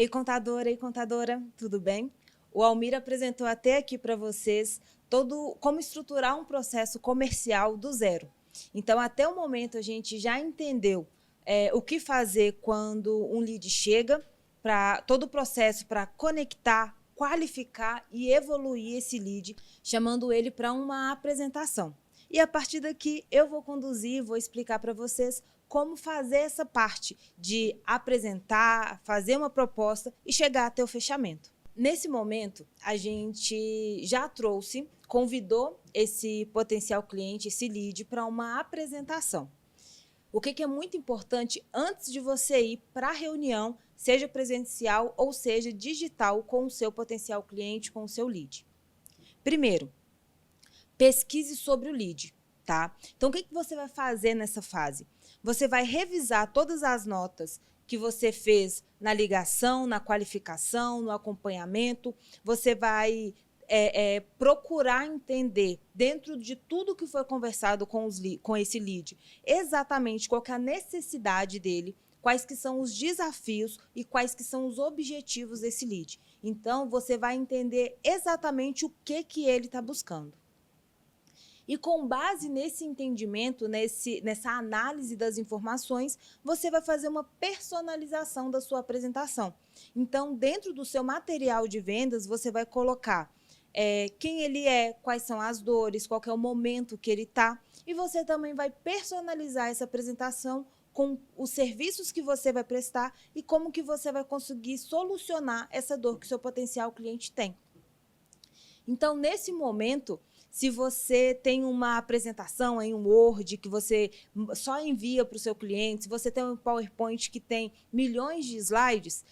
Ei, contadora, tudo bem? O Almir apresentou até aqui para vocês como estruturar um processo comercial do zero. Então, até o momento, a gente já entendeu o que fazer quando um lead chega, para todo o processo para conectar, qualificar e evoluir esse lead, chamando ele para uma apresentação. E a partir daqui, eu vou conduzir, vou explicar para vocês como fazer essa parte de apresentar, fazer uma proposta e chegar até o fechamento. Nesse momento, a gente já convidou esse potencial cliente, esse lead, para uma apresentação. O que é muito importante antes de você ir para a reunião, seja presencial ou seja digital, com o seu potencial cliente, com o seu lead? Primeiro, pesquise sobre o lead, tá? Então, o que você vai fazer nessa fase? Você vai revisar todas as notas que você fez na ligação, na qualificação, no acompanhamento. Você vai procurar entender, dentro de tudo que foi conversado com esse lead, exatamente qual que é a necessidade dele, quais que são os desafios e quais que são os objetivos desse lead. Então, você vai entender exatamente o que ele está buscando. E com base nesse entendimento, nessa análise das informações, você vai fazer uma personalização da sua apresentação. Então, dentro do seu material de vendas, você vai colocar quem ele é, quais são as dores, qual que é o momento que ele está. E você também vai personalizar essa apresentação com os serviços que você vai prestar e como que você vai conseguir solucionar essa dor que o seu potencial cliente tem. Então, nesse momento, se você tem uma apresentação em um Word que você só envia para o seu cliente, se você tem um PowerPoint que tem milhões de slides,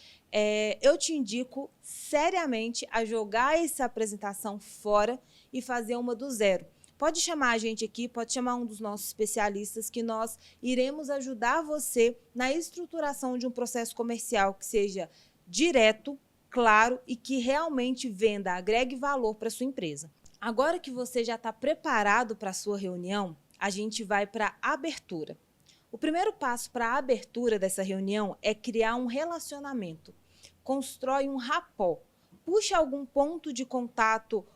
eu te indico seriamente a jogar essa apresentação fora e fazer uma do zero. Pode chamar a gente aqui, pode chamar um dos nossos especialistas, que nós iremos ajudar você na estruturação de um processo comercial que seja direto, claro e que realmente venda, agregue valor para a sua empresa. Agora que você já está preparado para a sua reunião, a gente vai para a abertura. O primeiro passo para a abertura dessa reunião é criar um relacionamento. Constrói um rapport. Puxa algum ponto de contato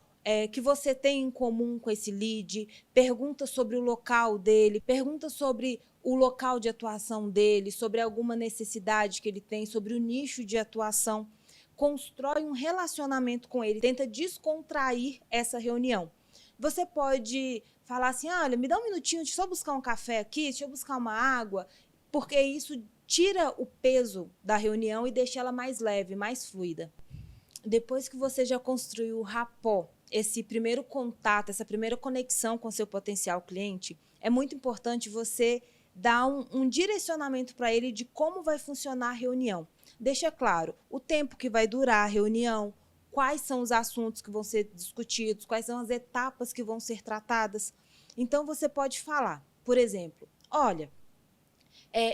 que você tem em comum com esse lead, pergunta sobre o local dele, pergunta sobre o local de atuação dele, sobre alguma necessidade que ele tem, sobre o nicho de atuação. Constrói um relacionamento com ele, tenta descontrair essa reunião. Você pode falar assim, olha, me dá um minutinho, deixa eu só buscar um café aqui, deixa eu buscar uma água, porque isso tira o peso da reunião e deixa ela mais leve, mais fluida. Depois que você já construiu o rapport, esse primeiro contato, essa primeira conexão com seu potencial cliente, é muito importante você dar um direcionamento para ele de como vai funcionar a reunião. Deixa claro o tempo que vai durar a reunião, quais são os assuntos que vão ser discutidos, quais são as etapas que vão ser tratadas. Então, você pode falar, por exemplo, olha,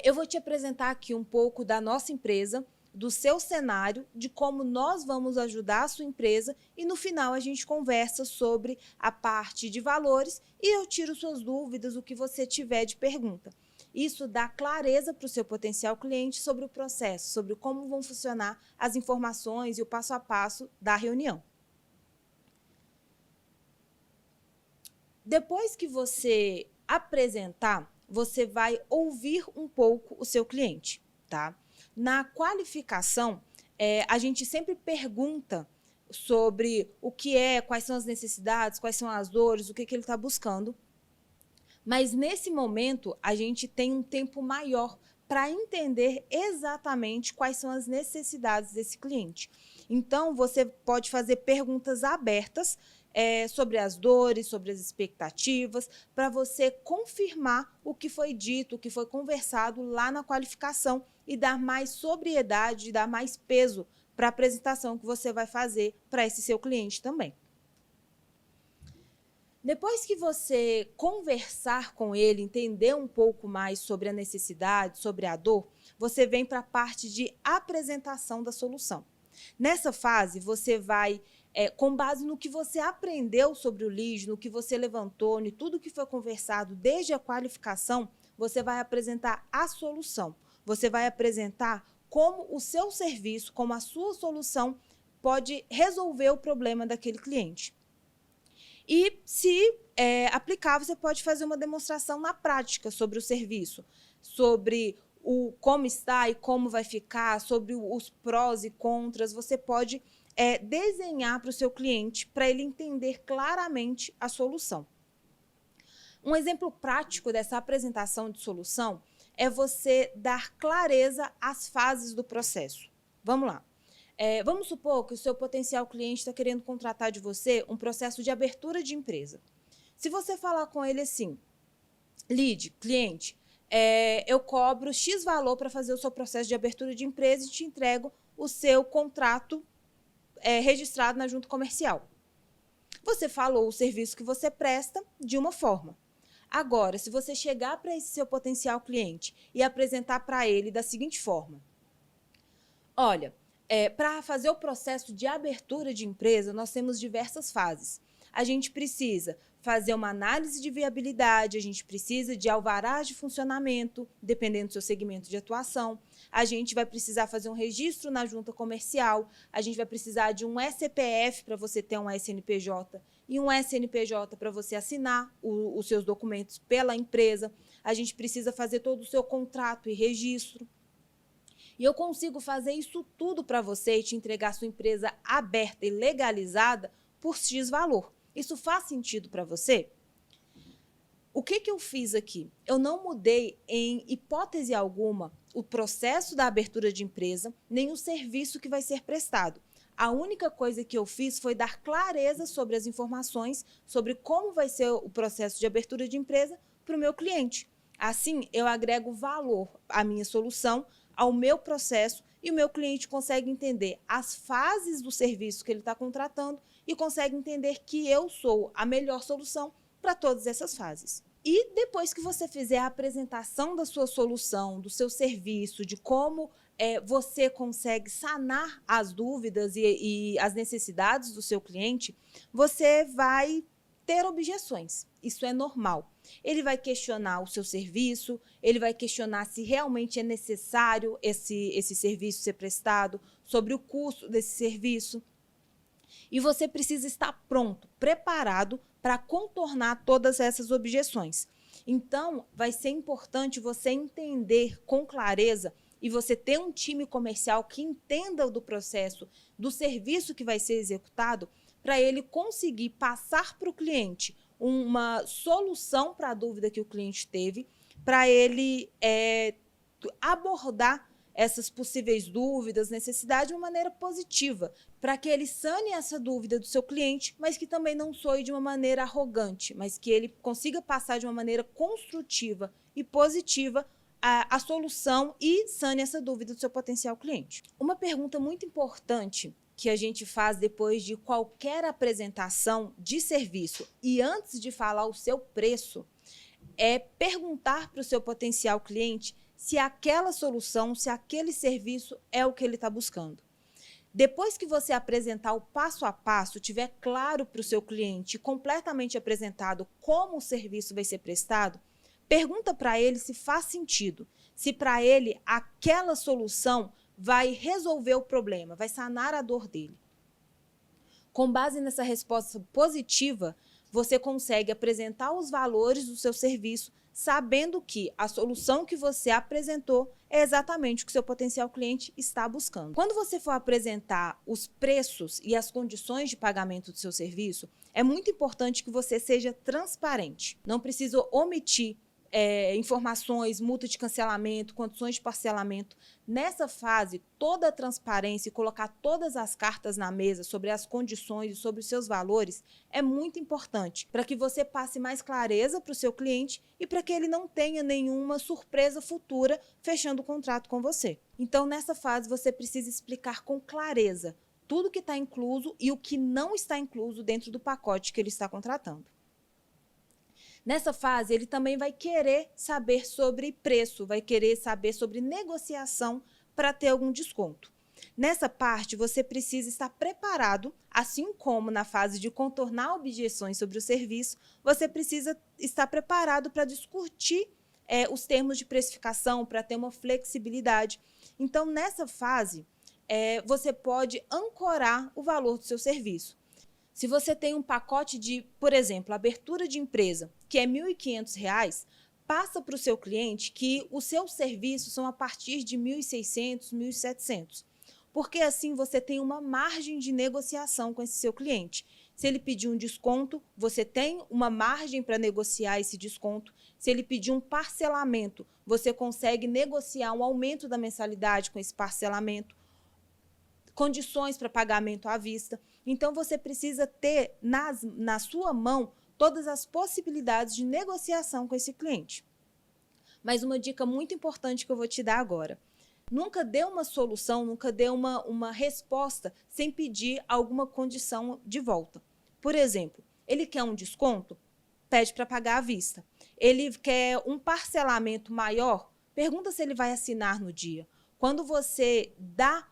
eu vou te apresentar aqui um pouco da nossa empresa, do seu cenário, de como nós vamos ajudar a sua empresa e no final a gente conversa sobre a parte de valores e eu tiro suas dúvidas, o que você tiver de pergunta. Isso dá clareza para o seu potencial cliente sobre o processo, sobre como vão funcionar as informações e o passo a passo da reunião. Depois que você apresentar, você vai ouvir um pouco o seu cliente, tá? Na qualificação, a gente sempre pergunta sobre o que quais são as necessidades, quais são as dores, o que ele está buscando. Mas, nesse momento, a gente tem um tempo maior para entender exatamente quais são as necessidades desse cliente. Então, você pode fazer perguntas abertas sobre as dores, sobre as expectativas, para você confirmar o que foi dito, o que foi conversado lá na qualificação e dar mais sobriedade, dar mais peso para a apresentação que você vai fazer para esse seu cliente também. Depois que você conversar com ele, entender um pouco mais sobre a necessidade, sobre a dor, você vem para a parte de apresentação da solução. Nessa fase, você vai, com base no que você aprendeu sobre o lead, no que você levantou, em tudo que foi conversado desde a qualificação, você vai apresentar a solução. Você vai apresentar como o seu serviço, como a sua solução pode resolver o problema daquele cliente. E, se aplicar, você pode fazer uma demonstração na prática sobre o serviço, sobre como está e como vai ficar, sobre os prós e contras. Você pode desenhar para o seu cliente, para ele entender claramente a solução. Um exemplo prático dessa apresentação de solução é você dar clareza às fases do processo. Vamos lá. Vamos supor que o seu potencial cliente está querendo contratar de você um processo de abertura de empresa. Se você falar com ele assim, lead, cliente, eu cobro X valor para fazer o seu processo de abertura de empresa e te entrego o seu contrato registrado na junta comercial. Você falou o serviço que você presta de uma forma. Agora, se você chegar para esse seu potencial cliente e apresentar para ele da seguinte forma: olha, para fazer o processo de abertura de empresa, nós temos diversas fases. A gente precisa fazer uma análise de viabilidade, a gente precisa de alvarás de funcionamento, dependendo do seu segmento de atuação. A gente vai precisar fazer um registro na junta comercial, a gente vai precisar de um CPF para você ter um SNPJ e um SNPJ para você assinar os seus documentos pela empresa. A gente precisa fazer todo o seu contrato e registro. E eu consigo fazer isso tudo para você e te entregar sua empresa aberta e legalizada por X valor. Isso faz sentido para você? O que eu fiz aqui? Eu não mudei em hipótese alguma o processo da abertura de empresa, nem o serviço que vai ser prestado. A única coisa que eu fiz foi dar clareza sobre as informações, sobre como vai ser o processo de abertura de empresa para o meu cliente. Assim, eu agrego valor à minha solução, ao meu processo, e o meu cliente consegue entender as fases do serviço que ele está contratando e consegue entender que eu sou a melhor solução para todas essas fases. E depois que você fizer a apresentação da sua solução, do seu serviço, de como você consegue sanar as dúvidas e as necessidades do seu cliente, você vai ter objeções. Isso é normal. Ele vai questionar o seu serviço, ele vai questionar se realmente é necessário esse serviço ser prestado, sobre o custo desse serviço. E você precisa estar pronto, preparado para contornar todas essas objeções. Então, vai ser importante você entender com clareza e você ter um time comercial que entenda do processo, do serviço que vai ser executado, para ele conseguir passar para o cliente uma solução para a dúvida que o cliente teve, para ele abordar essas possíveis dúvidas, necessidades de uma maneira positiva, para que ele sane essa dúvida do seu cliente, mas que também não soe de uma maneira arrogante, mas que ele consiga passar de uma maneira construtiva e positiva a solução e sane essa dúvida do seu potencial cliente. Uma pergunta muito importante que a gente faz depois de qualquer apresentação de serviço e antes de falar o seu preço, é perguntar para o seu potencial cliente se aquela solução, se aquele serviço é o que ele está buscando. Depois que você apresentar o passo a passo, tiver claro para o seu cliente, completamente apresentado como o serviço vai ser prestado, pergunta para ele se faz sentido, se para ele aquela solução vai resolver o problema, vai sanar a dor dele. Com base nessa resposta positiva, você consegue apresentar os valores do seu serviço, sabendo que a solução que você apresentou é exatamente o que seu potencial cliente está buscando. Quando você for apresentar os preços e as condições de pagamento do seu serviço, é muito importante que você seja transparente. Não precisa omitir informações, multa de cancelamento, condições de parcelamento. Nessa fase, toda a transparência e colocar todas as cartas na mesa sobre as condições e sobre os seus valores é muito importante para que você passe mais clareza para o seu cliente e para que ele não tenha nenhuma surpresa futura fechando o contrato com você. Então, nessa fase, você precisa explicar com clareza tudo que está incluso e o que não está incluso dentro do pacote que ele está contratando. Nessa fase, ele também vai querer saber sobre preço, vai querer saber sobre negociação para ter algum desconto. Nessa parte, você precisa estar preparado, assim como na fase de contornar objeções sobre o serviço, você precisa estar preparado para discutir os termos de precificação, para ter uma flexibilidade. Então, nessa fase, você pode ancorar o valor do seu serviço. Se você tem um pacote de, por exemplo, abertura de empresa, que é R$ 1.500, passa para o seu cliente que os seus serviços são a partir de R$ 1.600, R$ 1.700. Porque assim você tem uma margem de negociação com esse seu cliente. Se ele pedir um desconto, você tem uma margem para negociar esse desconto. Se ele pedir um parcelamento, você consegue negociar um aumento da mensalidade com esse parcelamento, condições para pagamento à vista. Então, você precisa ter na sua mão todas as possibilidades de negociação com esse cliente. Mas uma dica muito importante que eu vou te dar agora. Nunca dê uma solução, nunca dê uma resposta sem pedir alguma condição de volta. Por exemplo, ele quer um desconto? Pede para pagar à vista. Ele quer um parcelamento maior? Pergunta se ele vai assinar no dia. Quando você dá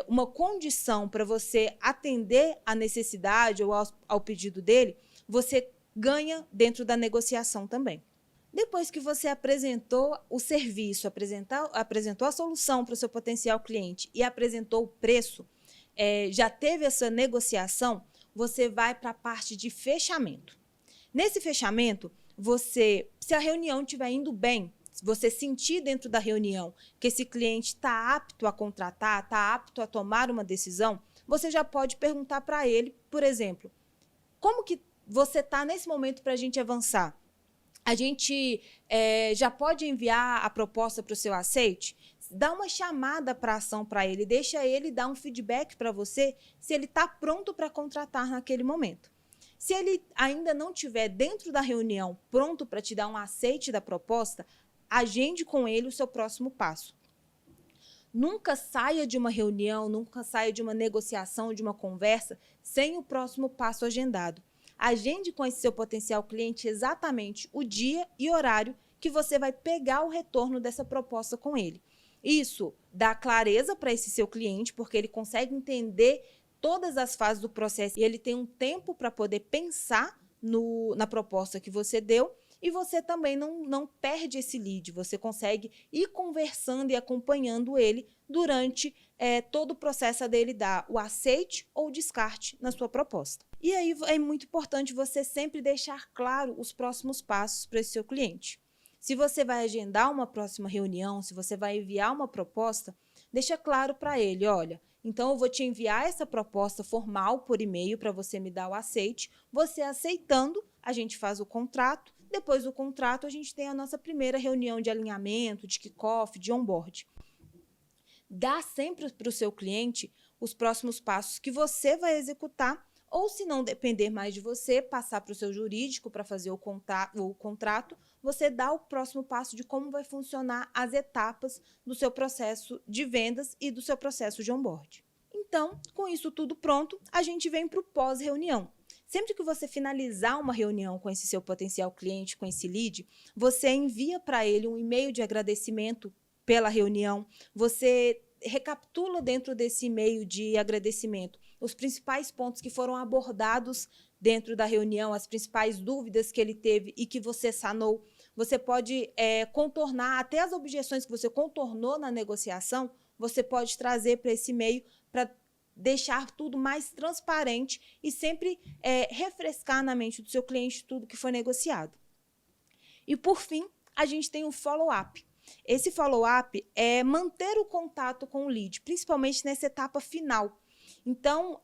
uma condição para você atender à necessidade ou ao pedido dele, você ganha dentro da negociação também. Depois que você apresentou o serviço, apresentou a solução para o seu potencial cliente e apresentou o preço, já teve essa negociação, você vai para a parte de fechamento. Nesse fechamento, se a reunião estiver indo bem, se você sentir dentro da reunião que esse cliente está apto a contratar, está apto a tomar uma decisão, você já pode perguntar para ele, por exemplo, como que você está nesse momento para a gente avançar? A gente já pode enviar a proposta para o seu aceite? Dá uma chamada para ação para ele, deixa ele dar um feedback para você se ele está pronto para contratar naquele momento. Se ele ainda não estiver dentro da reunião pronto para te dar um aceite da proposta, agende com ele o seu próximo passo. Nunca saia de uma reunião, nunca saia de uma negociação, de uma conversa, sem o próximo passo agendado. Agende com esse seu potencial cliente exatamente o dia e horário que você vai pegar o retorno dessa proposta com ele. Isso dá clareza para esse seu cliente, porque ele consegue entender todas as fases do processo e ele tem um tempo para poder pensar na proposta que você deu, e você também não perde esse lead, você consegue ir conversando e acompanhando ele durante todo o processo dele dar o aceite ou o descarte na sua proposta. E aí é muito importante você sempre deixar claro os próximos passos para esse seu cliente. Se você vai agendar uma próxima reunião, se você vai enviar uma proposta, deixa claro para ele, olha, então eu vou te enviar essa proposta formal por e-mail para você me dar o aceite, você aceitando, a gente faz o contrato, depois do contrato a gente tem a nossa primeira reunião de alinhamento, de kickoff, de onboard. Dá sempre para o seu cliente os próximos passos que você vai executar, ou se não depender mais de você, passar para o seu jurídico para fazer o contrato, você dá o próximo passo de como vai funcionar as etapas do seu processo de vendas e do seu processo de onboard. Então, com isso tudo pronto, a gente vem para o pós-reunião. Sempre que você finalizar uma reunião com esse seu potencial cliente, com esse lead, você envia para ele um e-mail de agradecimento pela reunião, você recapitula dentro desse e-mail de agradecimento os principais pontos que foram abordados dentro da reunião, as principais dúvidas que ele teve e que você sanou. Você pode contornar até as objeções que você contornou na negociação, você pode trazer para esse e-mail para deixar tudo mais transparente e sempre refrescar na mente do seu cliente tudo que foi negociado. E, por fim, a gente tem um follow-up. Esse follow-up é manter o contato com o lead, principalmente nessa etapa final. Então,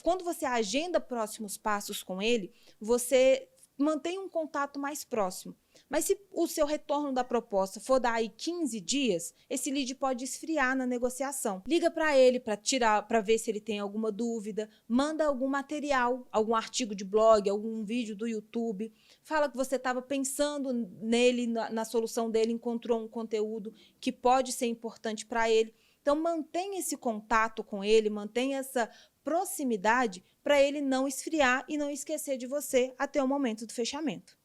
quando você agenda próximos passos com ele, você mantém um contato mais próximo. Mas se o seu retorno da proposta for daí 15 dias, esse lead pode esfriar na negociação. Liga para ele para ver se ele tem alguma dúvida, manda algum material, algum artigo de blog, algum vídeo do YouTube, fala que você estava pensando nele, na solução dele, encontrou um conteúdo que pode ser importante para ele. Então, mantenha esse contato com ele, mantenha essa proximidade para ele não esfriar e não esquecer de você até o momento do fechamento.